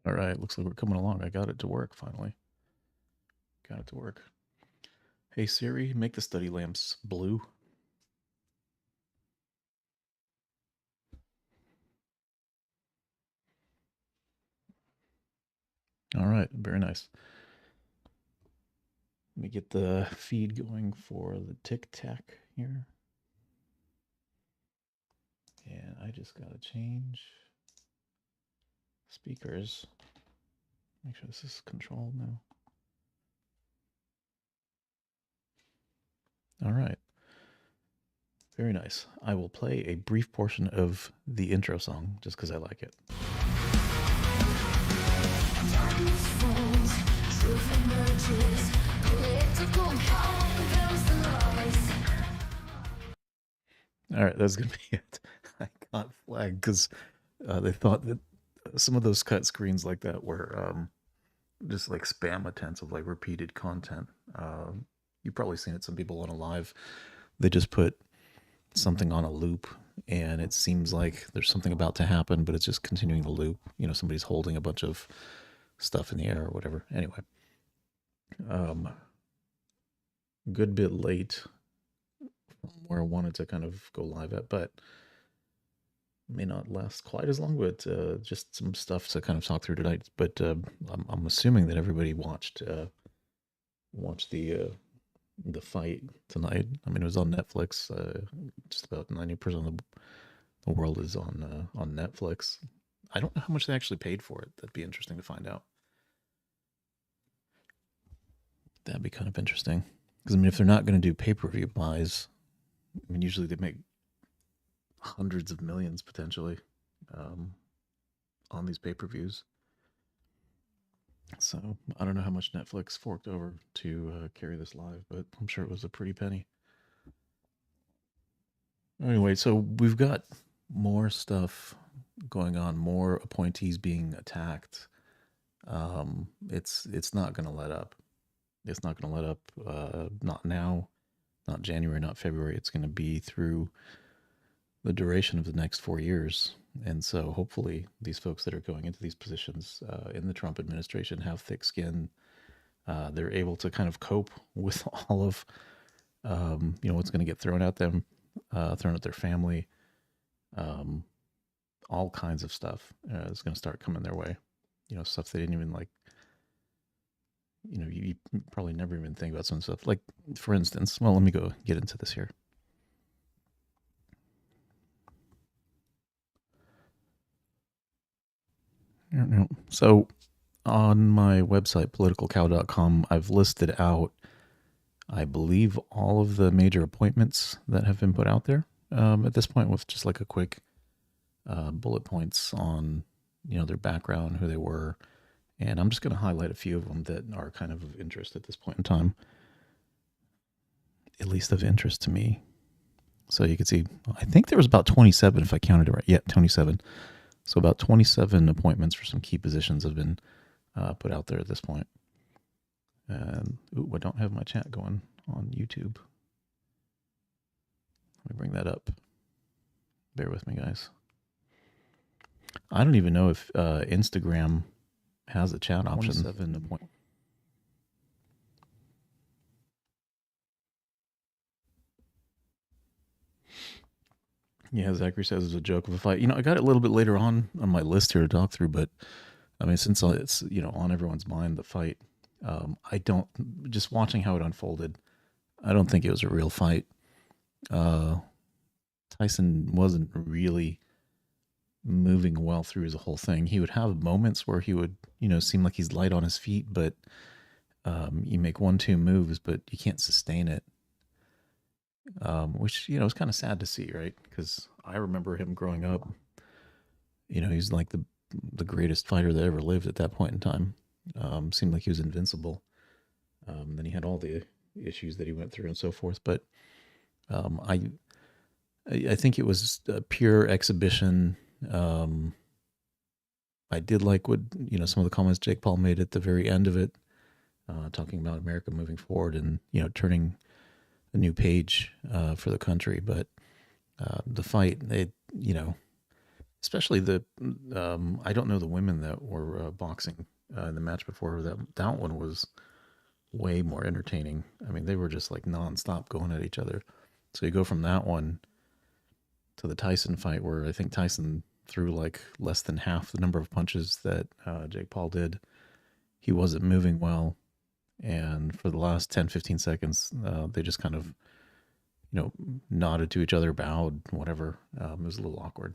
All right, looks like we're coming along. I got it to work finally. Got it to work. Hey Siri, make the study lamps blue. All right, very nice. Let me get the feed going for the Tic Tac here. And I just got to change speakers. Make sure this is controlled now. All right. Very nice. I will play a brief portion of the intro song just because I like it. All right, that's going to be it. I got flagged because they thought that some of those cut screens like that were just like spam attempts of like repeated content. You've probably seen it. Some people on a live, they just put something on a loop and it seems like there's something about to happen, but it's just continuing the loop. You know, somebody's holding a bunch of stuff in the air or whatever. Anyway, good bit late from where I wanted to kind of go live at, but may not last quite as long, but just some stuff to kind of talk through tonight. But I'm assuming that everybody watched the fight tonight. I mean, it was on Netflix. Just about 90% of the world is on Netflix. I don't know how much they actually paid for it. That'd be interesting to find out. That'd be kind of interesting. Because, I mean, if they're not going to do pay-per-view buys, I mean, usually they make hundreds of millions potentially on these pay-per-views. So I don't know how much Netflix forked over to carry this live, but I'm sure it was a pretty penny. Anyway, so we've got more stuff going on, more appointees being attacked. It's not going to let up. It's not going to let up. Not now, not January, not February. It's going to be through the duration of the next 4 years. And so hopefully these folks that are going into these positions in the Trump administration have thick skin. They're able to kind of cope with all of, what's going to get thrown at them, thrown at their family. All kinds of stuff is going to start coming their way. Stuff they didn't even like. You probably never even think about some stuff. Like, for instance, well, let me go get into this here. So on my website, politicalcow.com, I've listed out, I believe, all of the major appointments that have been put out there at this point, with just like a quick bullet points on, their background, who they were. And I'm just going to highlight a few of them that are kind of interest at this point in time, at least of interest to me. So you can see, I think there was about 27, if I counted it right. Yeah, 27. So about 27 appointments for some key positions have been put out there at this point. And I don't have my chat going on YouTube. Let me bring that up. Bear with me, guys. I don't even know if Instagram has a chat option. 27 appointments. Yeah, Zachary says it's a joke of a fight. I got it a little bit later on my list here to talk through, but I mean, since it's, on everyone's mind, the fight, I don't, just watching how it unfolded, I don't think it was a real fight. Tyson wasn't really moving well through his whole thing. He would have moments where he would, seem like he's light on his feet, but you make 1-2 moves, but you can't sustain it. Which, is kind of sad to see, right? Because I remember him growing up, he's like the greatest fighter that ever lived at that point in time. Seemed like he was invincible. Then he had all the issues that he went through and so forth. But I think it was a pure exhibition. I did like what, some of the comments Jake Paul made at the very end of it, talking about America moving forward and, turning a new page for the country. But the fight, especially the I don't know the women that were boxing in the match before. That one was way more entertaining. I mean, they were just like nonstop going at each other. So you go from that one to the Tyson fight, where I think Tyson threw like less than half the number of punches that Jake Paul did. He wasn't moving well, and for the last 10, 15 seconds, they just kind of, nodded to each other, bowed, whatever. It was a little awkward.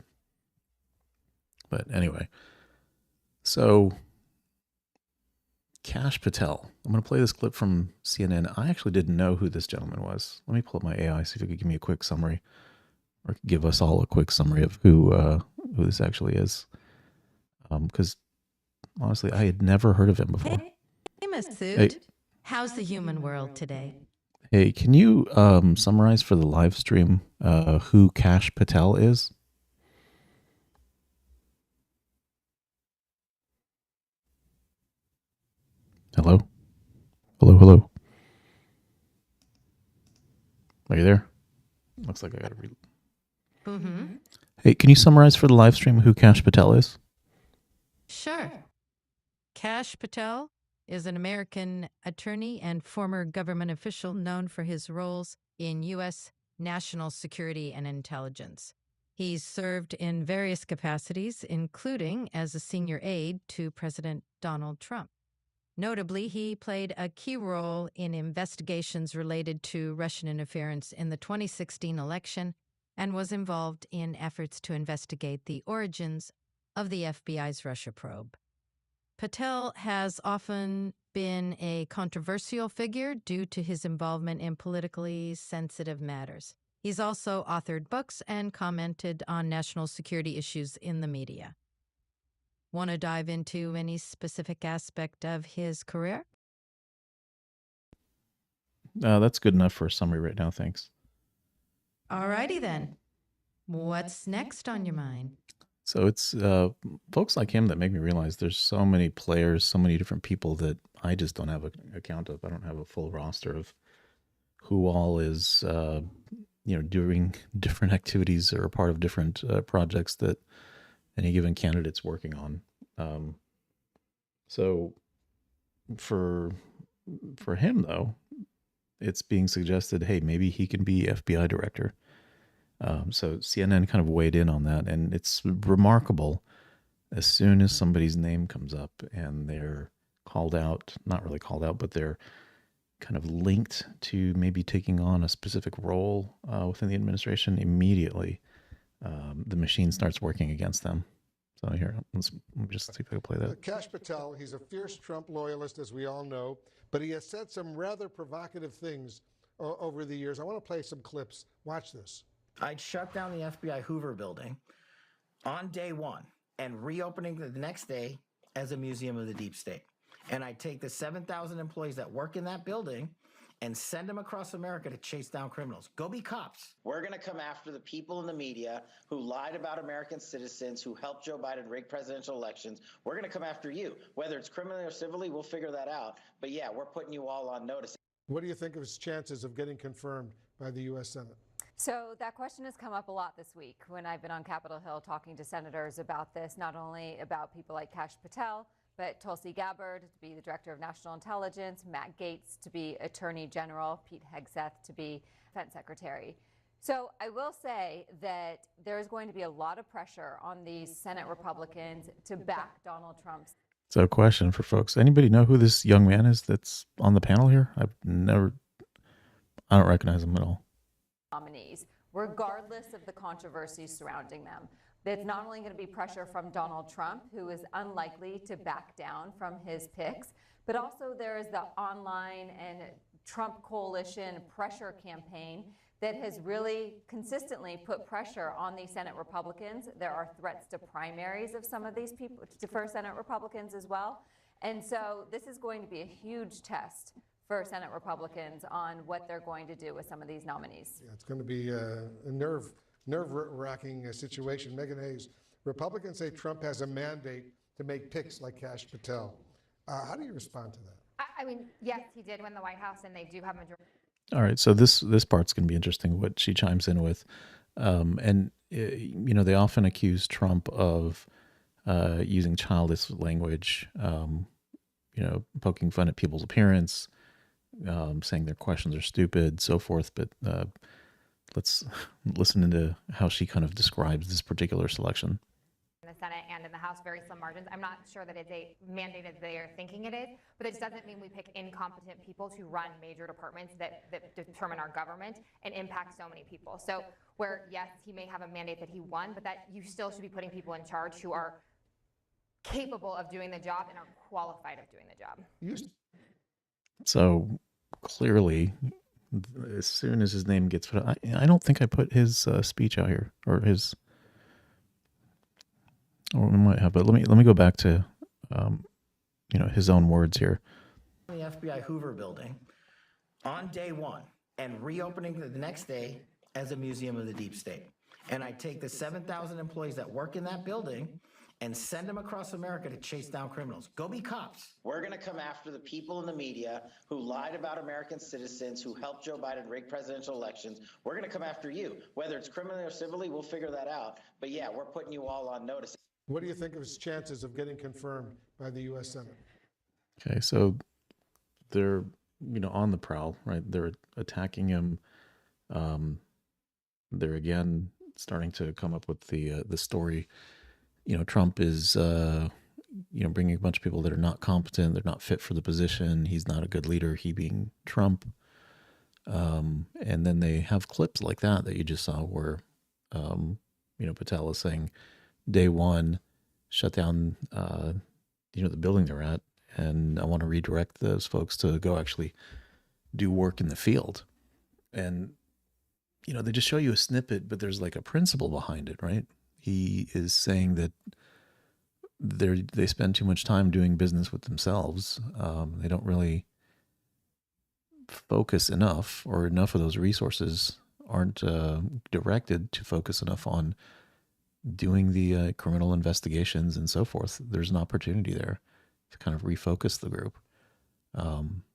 But anyway, so Kash Patel. I'm going to play this clip from CNN. I actually didn't know who this gentleman was. Let me pull up my AI, see if it could give me a quick summary, or give us all a quick summary of who this actually is. Because honestly, I had never heard of him before. Hey, Masood. Hey. How's the human world today? Hey, can you summarize for the live stream who Kash Patel is? Hello? Hello? Are you there? Looks like I got to read. Mm-hmm. Hey, can you summarize for the live stream who Kash Patel is? Sure. Kash Patel is an American attorney and former government official known for his roles in U.S. national security and intelligence. He's served in various capacities, including as a senior aide to President Donald Trump. Notably, he played a key role in investigations related to Russian interference in the 2016 election and was involved in efforts to investigate the origins of the FBI's Russia probe. Patel has often been a controversial figure due to his involvement in politically sensitive matters. He's also authored books and commented on national security issues in the media. Want to dive into any specific aspect of his career? That's good enough for a summary right now, thanks. Alrighty then. What's next on your mind? So it's folks like him that make me realize there's so many players, so many different people that I just don't have a account of. I don't have a full roster of who all is, doing different activities or a part of different projects that any given candidate's working on. So for him, though, it's being suggested, hey, maybe he can be FBI director. So CNN kind of weighed in on that, and it's remarkable. As soon as somebody's name comes up and they're called out, not really called out, but they're kind of linked to maybe taking on a specific role within the administration, immediately the machine starts working against them. So here, let me just see if I can play that. Kash Patel, he's a fierce Trump loyalist, as we all know, but he has said some rather provocative things over the years. I want to play some clips. Watch this. I'd shut down the FBI Hoover building on day one and reopening the next day as a museum of the deep state. And I'd take the 7,000 employees that work in that building and send them across America to chase down criminals. Go be cops. We're going to come after the people in the media who lied about American citizens, who helped Joe Biden rig presidential elections. We're going to come after you. Whether it's criminally or civilly, we'll figure that out. But yeah, we're putting you all on notice. What do you think of his chances of getting confirmed by the U.S. Senate? So that question has come up a lot this week when I've been on Capitol Hill talking to senators about this, not only about people like Kash Patel, but Tulsi Gabbard to be the Director of National Intelligence, Matt Gaetz to be Attorney General, Pete Hegseth to be Defense Secretary. So I will say that there is going to be a lot of pressure on these Senate Republicans to back Donald Trump's. So a question for folks. Anybody know who this young man is that's on the panel here? I don't recognize him at all. Nominees, regardless of the controversies surrounding them. It's not only going to be pressure from Donald Trump, who is unlikely to back down from his picks, but also there is the online and Trump coalition pressure campaign that has really consistently put pressure on these Senate Republicans. There are threats to primaries of some of these people, for Senate Republicans as well. And so this is going to be a huge test for Senate Republicans on what they're going to do with some of these nominees. Yeah, it's going to be a nerve-wracking situation. Megan Hayes, Republicans say Trump has a mandate to make picks like Kash Patel. How do you respond to that? I mean, yes, he did win the White House, and they do have majority. All right, so this part's going to be interesting, what she chimes in with. And they often accuse Trump of using childish language, poking fun at people's appearance, saying their questions are stupid, so forth. But let's listen to how she kind of describes this particular selection. In the Senate and in the House, very slim margins. I'm not sure that it's a mandate as they are thinking it is, but it doesn't mean we pick incompetent people to run major departments that determine our government and impact so many people. So where, yes, he may have a mandate that he won, but that you still should be putting people in charge who are capable of doing the job and are qualified of doing the job. So clearly, as soon as his name gets put, I don't think I put his speech out here, or his. Or we might have, but let me go back to, his own words here. The FBI Hoover building on day one and reopening the next day as a museum of the deep state. And I take the 7,000 employees that work in that building and send them across America to chase down criminals. Go be cops. We're going to come after the people in the media who lied about American citizens, who helped Joe Biden rig presidential elections. We're going to come after you. Whether it's criminally or civilly, we'll figure that out. But yeah, we're putting you all on notice. What do you think of his chances of getting confirmed by the U.S. Senate? Okay, so they're on the prowl, right? They're attacking him. They're again starting to come up with the story. Trump is bringing a bunch of people that are not competent. They're not fit for the position. He's not a good leader. He being Trump. And then they have clips like that you just saw where Patel is saying, day one, shut down, the building they're at, and I want to redirect those folks to go actually do work in the field. And, they just show you a snippet, but there's like a principle behind it, right? He is saying that they spend too much time doing business with themselves. They don't really focus enough, or enough of those resources aren't directed to focus enough on doing the criminal investigations and so forth. There's an opportunity there to kind of refocus the group.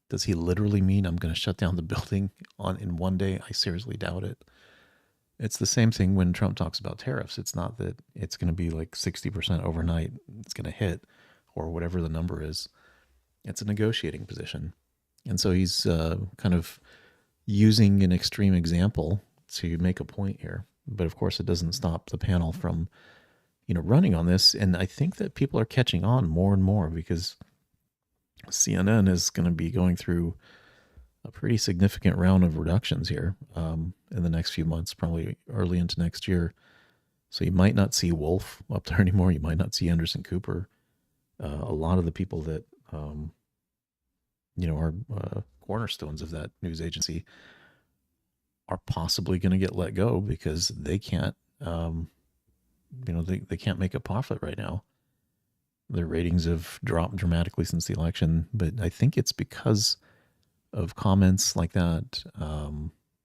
Does he literally mean I'm going to shut down the building in one day? I seriously doubt it. It's the same thing when Trump talks about tariffs. It's not that it's going to be like 60% overnight. It's going to hit, or whatever the number is. It's a negotiating position. And so he's kind of using an extreme example to make a point here. But of course, it doesn't stop the panel from, running on this. And I think that people are catching on more and more, because CNN is going to be going through a pretty significant round of reductions here in the next few months, probably early into next year. So you might not see Wolf up there anymore. You might not see Anderson Cooper. A lot of the people that, are cornerstones of that news agency are possibly going to get let go, because they can't, they can't make a profit right now. Their ratings have dropped dramatically since the election, but I think it's because of comments like that.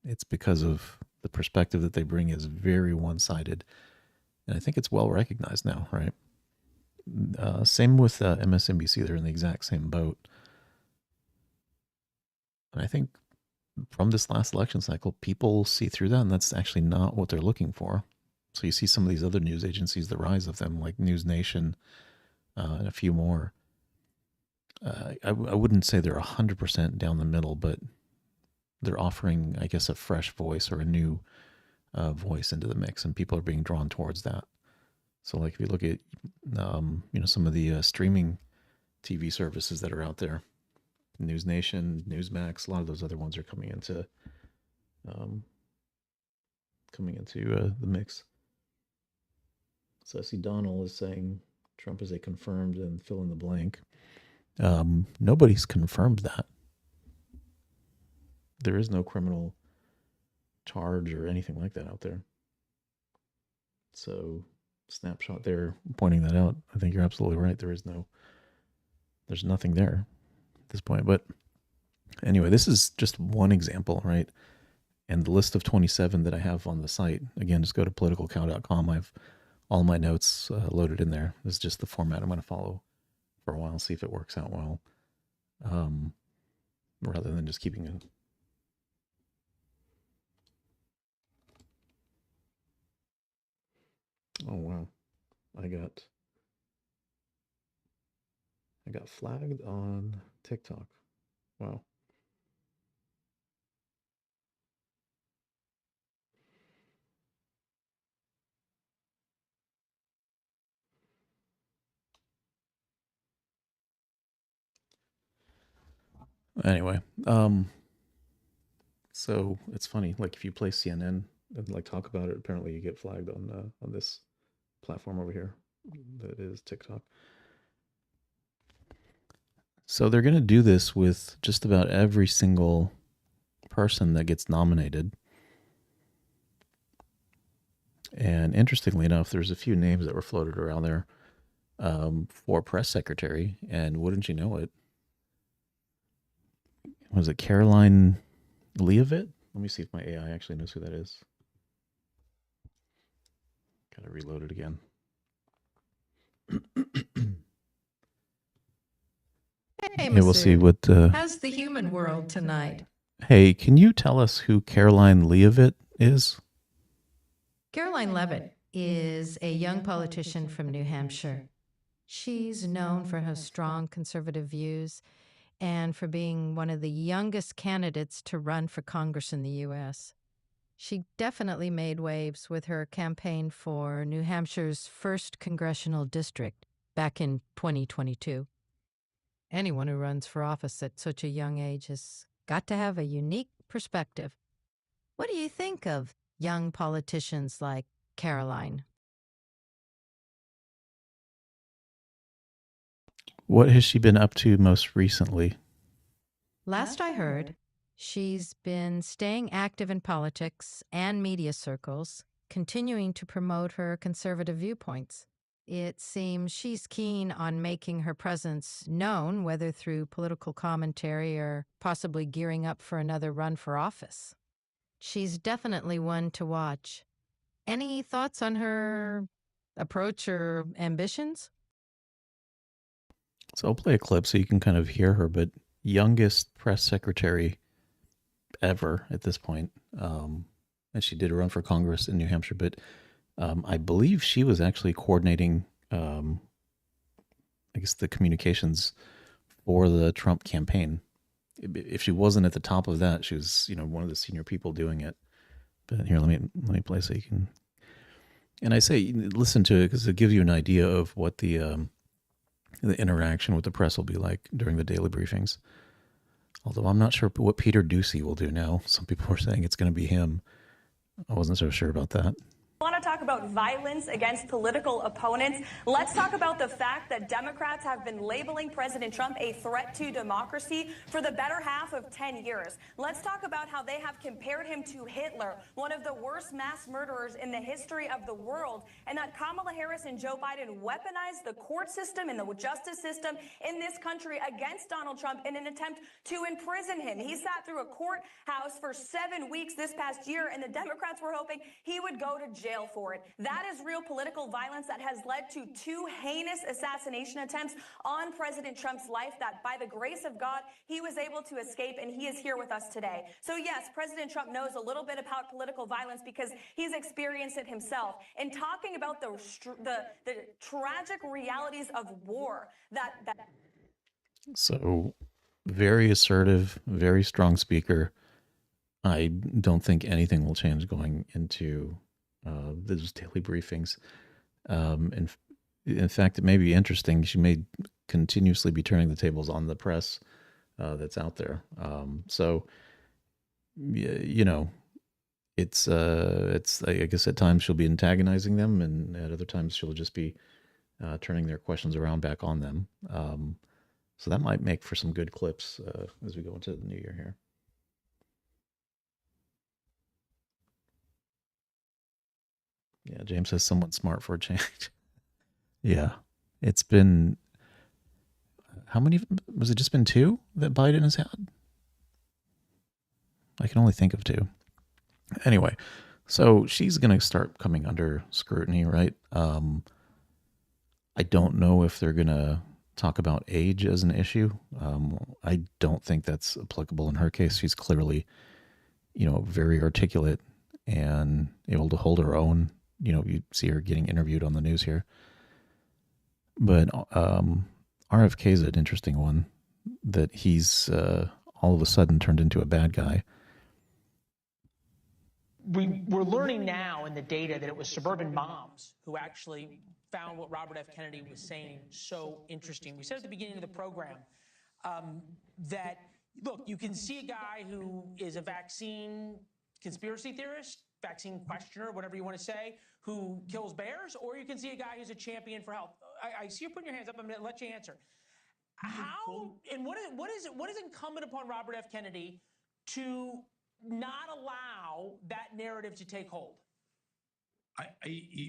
It's because of the perspective that they bring is very one-sided, and I think it's well recognized now, right? Same with MSNBC. They're in the exact same boat. And I think from this last election cycle, people see through that, and that's actually not what they're looking for. So you see some of these other news agencies, the rise of them, like News Nation, and a few more. I wouldn't say they're 100% down the middle, but they're offering, I guess, a fresh voice or a new voice into the mix, and people are being drawn towards that. So like if you look at, some of the streaming TV services that are out there, News Nation, Newsmax, a lot of those other ones are coming into the mix. So I see Donald is saying Trump is a confirmed, and fill in the blank. Nobody's confirmed that. There is no criminal charge or anything like that out there. So snapshot there pointing that out. I think you're absolutely right. There's nothing there at this point. But anyway, this is just one example, right? And the list of 27 that I have on the site, again, just go to politicalcow.com. I have all my notes loaded in there. This is just the format I'm going to follow for a while, see if it works out well, rather than just keeping it. I got flagged on TikTok. Wow. Anyway, so it's funny. Like if you play CNN and like talk about it, apparently you get flagged on this platform over here that is TikTok. So they're going to do this with just about every single person that gets nominated. And interestingly enough, there's a few names that were floated around there for press secretary. And wouldn't you know it, was it Karoline Leavitt? Let me see if my AI actually knows who that is. Gotta reload it again. Hey, Yeah, we'll see Masood. what. How's the human world tonight? Hey, can you tell us who Karoline Leavitt is? Karoline Leavitt is a young politician from New Hampshire. She's known for her strong conservative views and for being one of the youngest candidates to run for Congress in the U.S. She definitely made waves with her campaign for New Hampshire's 1st congressional district back in 2022. Anyone who runs for office at such a young age has got to have a unique perspective. What do you think of young politicians like Karoline? What has she been up to most recently? Last I heard, she's been staying active in politics and media circles, continuing to promote her conservative viewpoints. It seems she's keen on making her presence known, whether through political commentary or possibly gearing up for another run for office. She's definitely one to watch. Any thoughts on her approach or ambitions? So I'll play a clip so you can kind of hear her, but youngest press secretary ever at this point. And she did run for Congress in New Hampshire, but I believe she was actually coordinating, I guess, the communications for the Trump campaign. If she wasn't at the top of that, she was, one of the senior people doing it. But here, let me play so you can. And I say, listen to it because it gives you an idea of what the interaction with the press will be like during the daily briefings. Although I'm not sure what Peter Doocy will do now. Some people are saying it's going to be him. I wasn't so sure about that. I want to talk about violence against political opponents. Let's talk about the fact that Democrats have been labeling President Trump a threat to democracy for the better half of 10 years. Let's talk about how they have compared him to Hitler, one of the worst mass murderers in the history of the world, and that Kamala Harris and Joe Biden weaponized the court system and the justice system in this country against Donald Trump in an attempt to imprison him. He sat through a courthouse for 7 weeks this past year, and the Democrats were hoping he would go to jail for it. That is real political violence that has led to 2 heinous assassination attempts on President Trump's life that, by the grace of God, he was able to escape, and he is here with us today. So yes, President Trump knows a little bit about political violence because he's experienced it himself. And talking about the tragic realities of war that So very assertive, very strong speaker. I don't think anything will change going into those daily briefings. In fact, it may be interesting. She may continuously be turning the tables on the press that's out there. So, it's I guess at times she'll be antagonizing them, and at other times she'll just be turning their questions around back on them. So that might make for some good clips as we go into the new year here. Yeah, James says someone smart for a change. Yeah, it's been, how many, was it just been 2 that Biden has had? I can only think of 2. Anyway, so she's going to start coming under scrutiny, right? I don't know if they're going to talk about age as an issue. I don't think that's applicable in her case. She's clearly, very articulate and able to hold her own. You see her getting interviewed on the news here. But RFK is an interesting one, that he's all of a sudden turned into a bad guy. We're learning now in the data that it was suburban moms who actually found what Robert F. Kennedy was saying so interesting. We said at the beginning of the program that, look, you can see a guy who is a vaccine conspiracy theorist, vaccine questioner, whatever you want to say, who kills bears, or you can see a guy who's a champion for health. I see you putting your hands up. I'm going to let you answer. How and what is incumbent upon Robert F. Kennedy to not allow that narrative to take hold?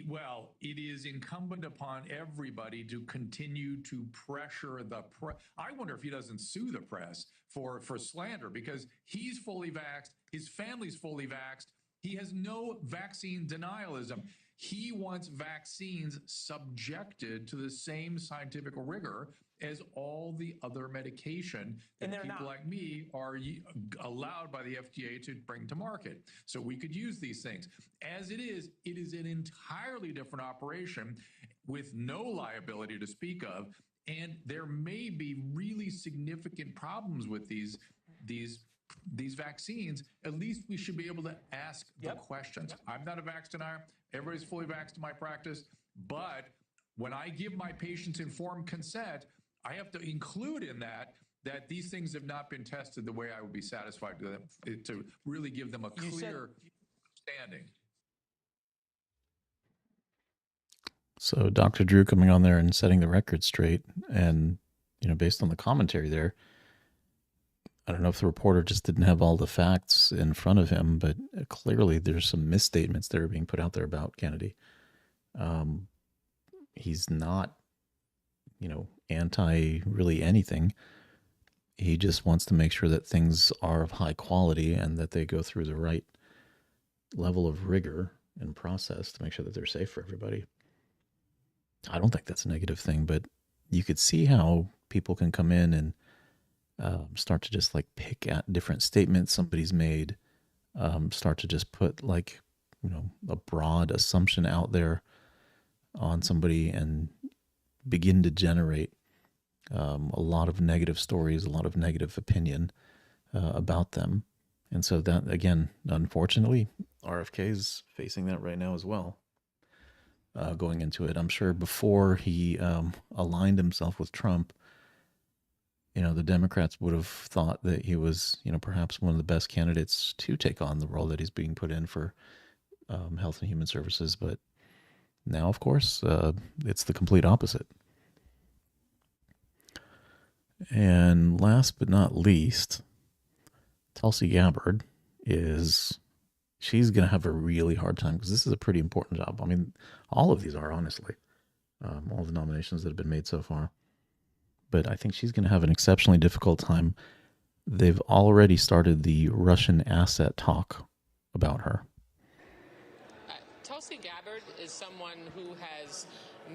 Well, it is incumbent upon everybody to continue to pressure the press. I wonder if he doesn't sue the press for slander, because he's fully vaxxed, his family's fully vaxxed, he has no vaccine denialism. He wants vaccines subjected to the same scientific rigor as all the other medication that people like me are allowed by the FDA to bring to market. So we could use these things. As it is an entirely different operation with no liability to speak of. And there may be really significant problems with these vaccines. At least we should be able to ask the questions. I'm not a vax denier. Everybody's fully vaxxed in my practice. But when I give my patients informed consent, I have to include in that these things have not been tested the way I would be satisfied to really give them a clear understanding. So Dr. Drew coming on there and setting the record straight, and based on the commentary there, I don't know if the reporter just didn't have all the facts in front of him, but clearly there's some misstatements that are being put out there about Kennedy. He's not, anti really anything. He just wants to make sure that things are of high quality and that they go through the right level of rigor and process to make sure that they're safe for everybody. I don't think that's a negative thing, but you could see how people can come in and start to just pick at different statements somebody's made, start to just put a broad assumption out there on somebody and begin to generate a lot of negative stories, a lot of negative opinion about them. And so that, again, unfortunately, RFK is facing that right now as well, going into it. I'm sure before he aligned himself with Trump, the Democrats would have thought that he was, perhaps one of the best candidates to take on the role that he's being put in for Health and Human Services. But now, of course, it's the complete opposite. And last but not least, Tulsi Gabbard she's going to have a really hard time, because this is a pretty important job. I mean, all of these are, honestly, all the nominations that have been made so far. But I think she's going to have an exceptionally difficult time. They've already started the Russian asset talk about her. Tulsi Gabbard is someone who has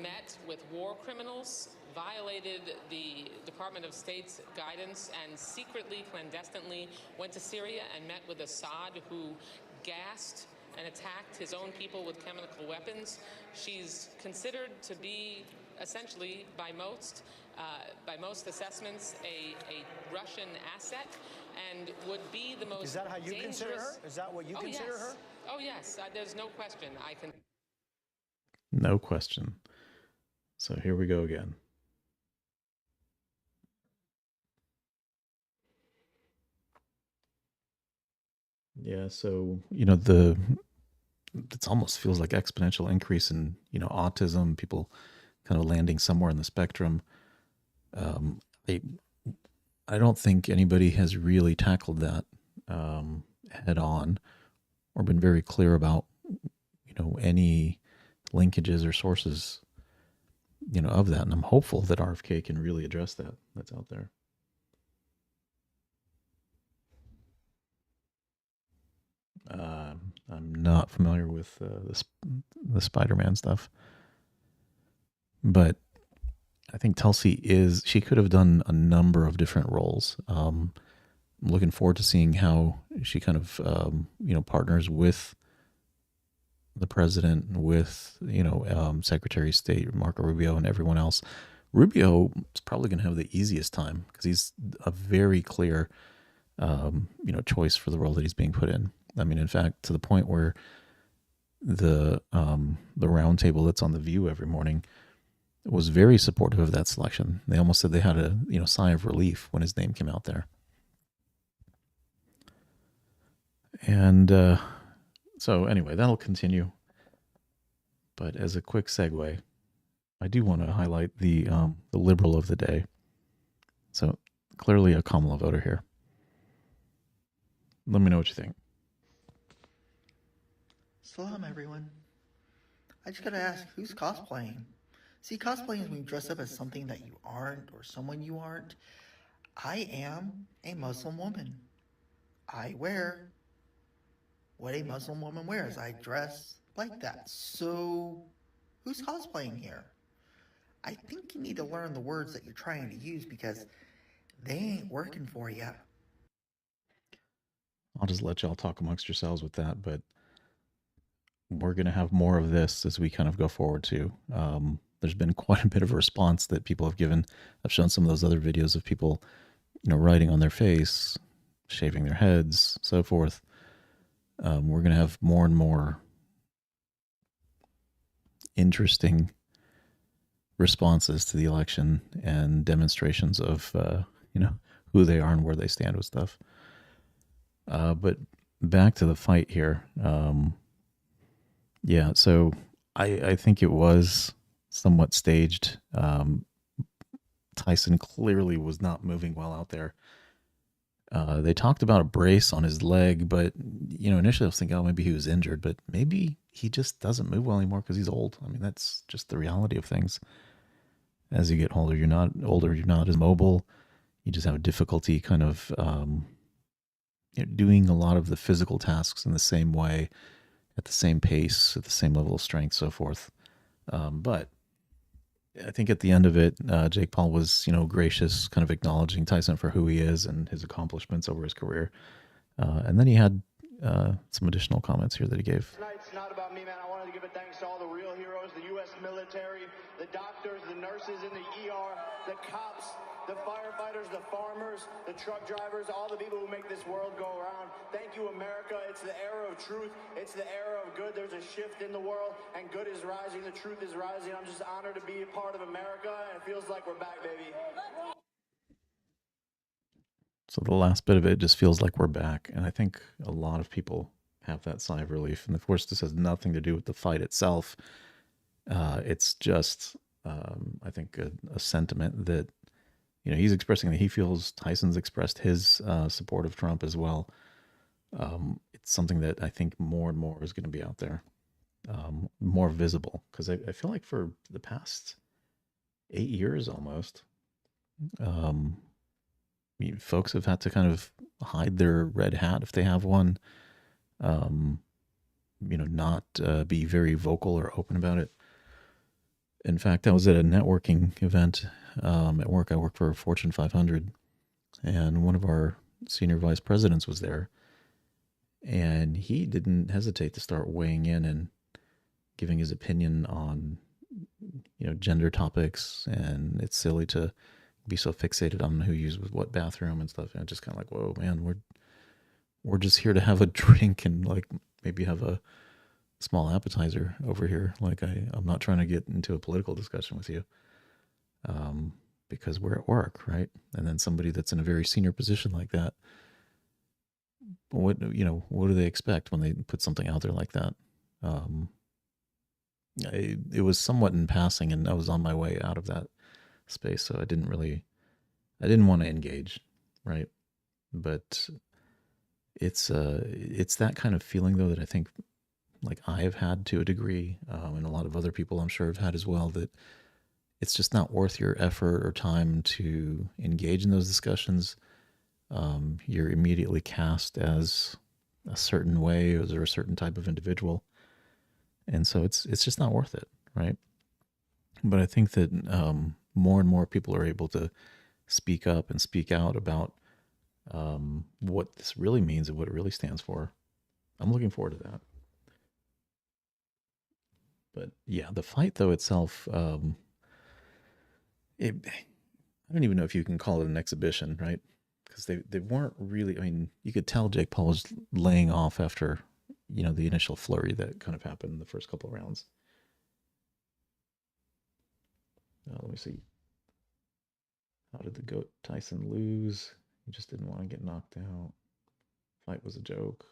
met with war criminals, violated the Department of State's guidance, and secretly, clandestinely went to Syria and met with Assad, who gassed and attacked his own people with chemical weapons. She's considered to be essentially, by most assessments, a Russian asset, and would be the most dangerous. Is that how you consider her? Is that what you consider her? Oh, yes. There's no question. No question. So here we go again. Yeah, so, it almost feels like exponential increase in, autism, people kind of landing somewhere in the spectrum. I don't think anybody has really tackled that head on or been very clear about, any linkages or sources, of that. And I'm hopeful that RFK can really address that. That's out there. I'm not familiar with the Spider-Man stuff, but I think Tulsi she could have done a number of different roles. I'm looking forward to seeing how she kind of, partners with the president, with Secretary of State Marco Rubio and everyone else. Rubio is probably going to have the easiest time because he's a very clear, choice for the role that he's being put in. I mean, in fact, to the point where the roundtable that's on The View every morning was very supportive of that selection. They almost said they had a sigh of relief when his name came out there. And so anyway, that'll continue. But as a quick segue, I do want to highlight the liberal of the day. So clearly a Kamala voter here. Let me know what you think. Salam, everyone. I just gotta ask, who's cosplaying? See, cosplaying is when you dress up as something that you aren't or someone you aren't. I am a Muslim woman. I wear what a Muslim woman wears. I dress like that. So, who's cosplaying here? I think you need to learn the words that you're trying to use because they ain't working for you. I'll just let y'all talk amongst yourselves with that, but we're going to have more of this as we kind of go forward too. There's been quite a bit of a response that people have given. I've shown some of those other videos of people, writing on their face, shaving their heads, so forth. We're going to have more and more interesting responses to the election and demonstrations of, who they are and where they stand with stuff. But back to the fight here. Yeah, so I think it was somewhat staged. Tyson clearly was not moving well out there. They talked about a brace on his leg, but, initially I was thinking, maybe he was injured, but maybe he just doesn't move well anymore because he's old. I mean, that's just the reality of things. As you get older, you're not as mobile. You just have difficulty kind of doing a lot of the physical tasks in the same way, at the same pace, at the same level of strength, so forth. But I think at the end of it, Jake Paul was, gracious, kind of acknowledging Tyson for who he is and his accomplishments over his career. And then he had some additional comments here that he gave. Tonight's not about me, man. I wanted to give a thanks to all the real heroes, the U.S. military, the doctors, the nurses in the ER, the cops, the firefighters, the farmers, the truck drivers, all the people who make this world go around. Thank you, America. It's the era of truth. It's the era of good. There's a shift in the world, and good is rising. The truth is rising. I'm just honored to be a part of America, and it feels like we're back, baby. So the last bit of it just feels like we're back. And I think a lot of people have that sigh of relief. And of course, this has nothing to do with the fight itself. It's just, I think, a sentiment that, he's expressing that he feels Tyson's expressed his support of Trump as well. It's something that I think more and more is going to be out there, more visible. Because I feel like for the past 8 years almost, folks have had to kind of hide their red hat if they have one, not be very vocal or open about it. In fact, I was at a networking event at work. I work for Fortune 500, and one of our senior vice presidents was there, and he didn't hesitate to start weighing in and giving his opinion on, gender topics, and it's silly to be so fixated on who uses what bathroom and stuff. And just kind of like, whoa, man, we're just here to have a drink and like maybe have a small appetizer over here. Like I'm not trying to get into a political discussion with you, because we're at work, right? And then somebody that's in a very senior position like that, what do they expect when they put something out there like that? It was somewhat in passing, and I was on my way out of that space, so I didn't want to engage, right? But it's that kind of feeling though that I think like I've had to a degree, and a lot of other people I'm sure have had as well, that it's just not worth your effort or time to engage in those discussions. You're immediately cast as a certain way or a certain type of individual, and so it's just not worth it, right? But I think that more and more people are able to speak up and speak out about what this really means and what it really stands for. I'm looking forward to that. But yeah, the fight though itself, I don't even know if you can call it an exhibition, right? Because they weren't really. I mean, you could tell Jake Paul was laying off after, the initial flurry that kind of happened in the first couple of rounds. Let me see. How did the GOAT Tyson lose? He just didn't want to get knocked out. Fight was a joke.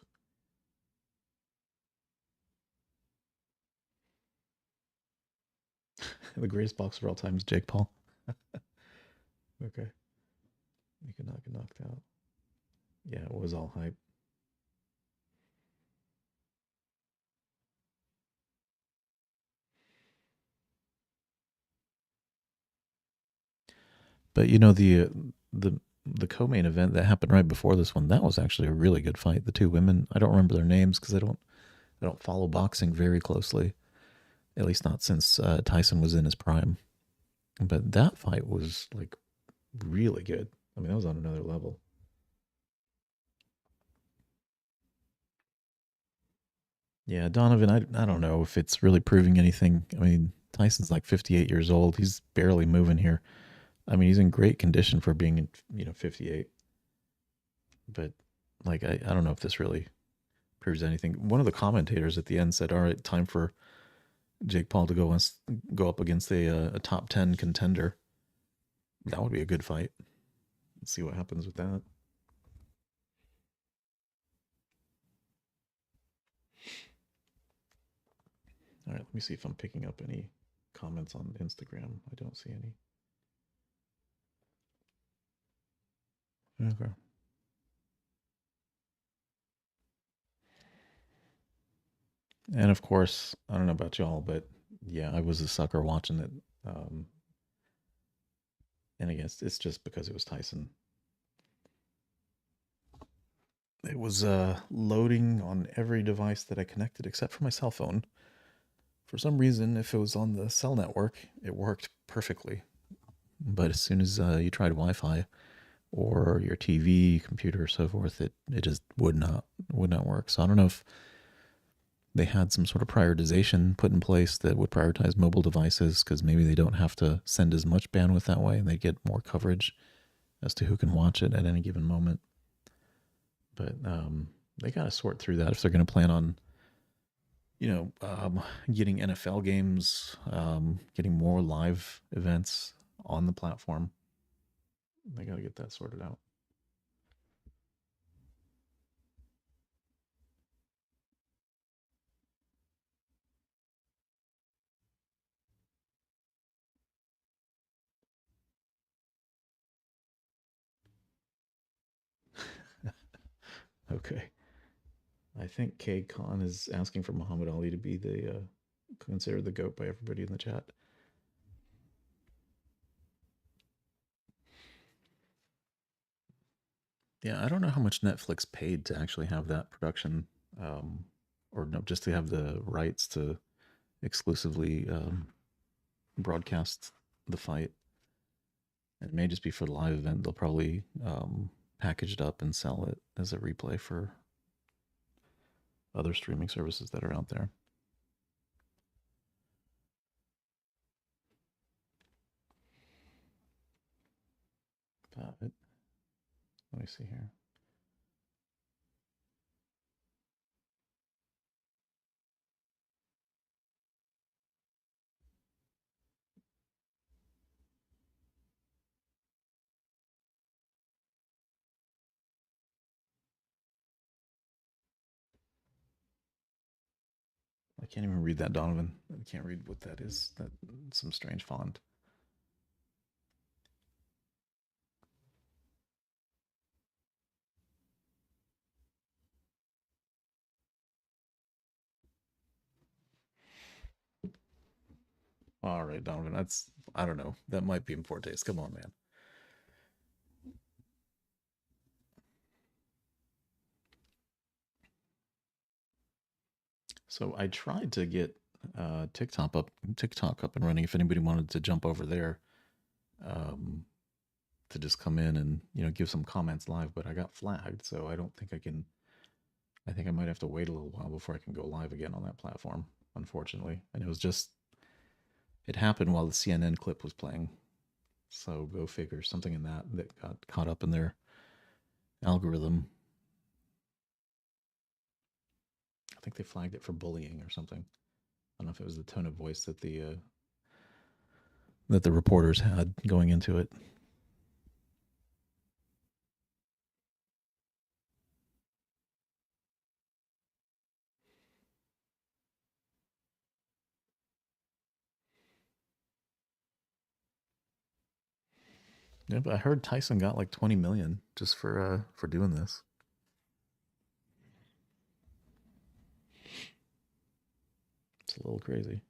The greatest boxer of all time is Jake Paul. Okay. He could not get knocked out. Yeah, it was all hype. But the co-main event that happened right before this one, that was actually a really good fight. The two women, I don't remember their names because I don't follow boxing very closely, at least not since Tyson was in his prime. But that fight was like really good. I mean, that was on another level. Yeah, Donovan, I don't know if it's really proving anything. I mean, Tyson's like 58 years old. He's barely moving here. I mean, he's in great condition for being, 58. But like, I don't know if this really proves anything. One of the commentators at the end said, "All right, time for Jake Paul to go up against a top 10 contender." That would be a good fight. Let's see what happens with that. All right, let me see if I'm picking up any comments on Instagram. I don't see any. Okay. And of course, I don't know about y'all, but yeah, I was a sucker watching it. And I guess it's just because it was Tyson. It was loading on every device that I connected except for my cell phone. For some reason, if it was on the cell network, it worked perfectly. But as soon as you tried Wi-Fi or your TV, computer, so forth, it just would not work. So I don't know if they had some sort of prioritization put in place that would prioritize mobile devices because maybe they don't have to send as much bandwidth that way and they get more coverage as to who can watch it at any given moment. But they got to sort through that if they're going to plan on, getting NFL games, getting more live events on the platform. They got to get that sorted out. Okay. I think K Khan is asking for Muhammad Ali to be considered the GOAT by everybody in the chat. Yeah, I don't know how much Netflix paid to actually have that production, or no, just to have the rights to exclusively broadcast the fight. It may just be for the live event. They'll probably package it up and sell it as a replay for other streaming services that are out there. But let me see here. I can't even read that, Donovan. I can't read what that is. That's some strange font. All right, Donovan. I don't know. That might be in poor taste. Come on, man. So I tried to get TikTok up and running. If anybody wanted to jump over there, to just come in and give some comments live, but I got flagged, so I don't think I can. I think I might have to wait a little while before I can go live again on that platform. unfortunately. And it happened while the CNN clip was playing. So go figure, something in that got caught up in their algorithm. I think they flagged it for bullying or something. I don't know if it was the tone of voice that the reporters had going into it. Yeah, but I heard Tyson got like 20 million just for doing this. It's a little crazy.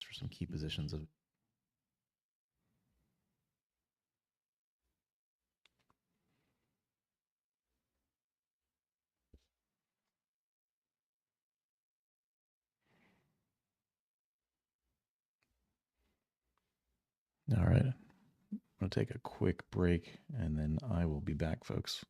For some key positions of All right. I'm going to take a quick break, and then I will be back, folks.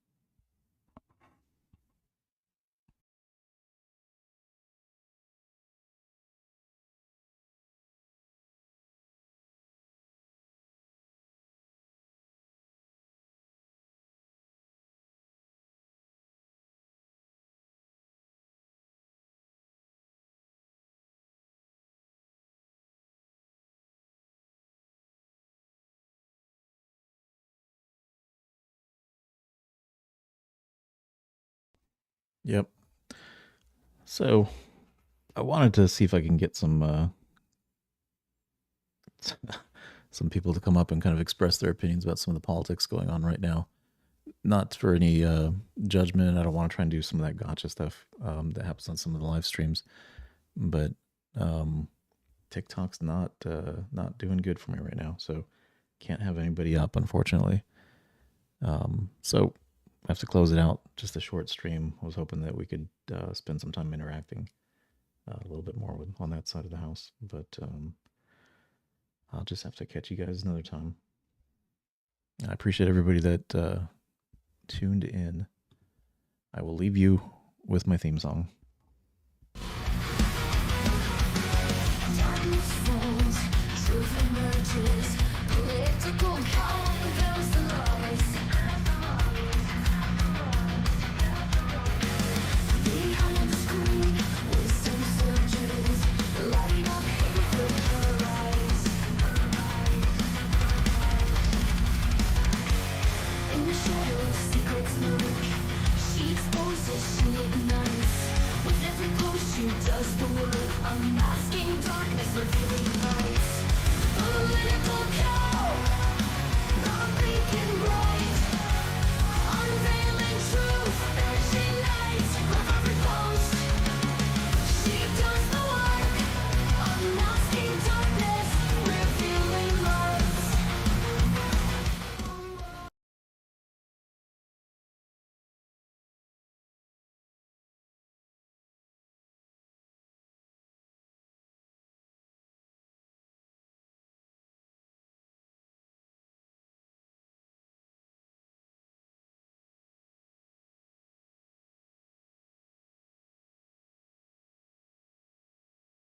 Yep. So I wanted to see if I can get some people to come up and kind of express their opinions about some of the politics going on right now. Not for any judgment. I don't want to try and do some of that gotcha stuff that happens on some of the live streams, but TikTok's not doing good for me right now, so can't have anybody up, unfortunately. So I have to close it out. Just a short stream. I was hoping that we could spend some time interacting a little bit more on that side of the house, but I'll just have to catch you guys another time. I appreciate everybody that tuned in. I will leave you with my theme song. Darkness falls, truth emerges.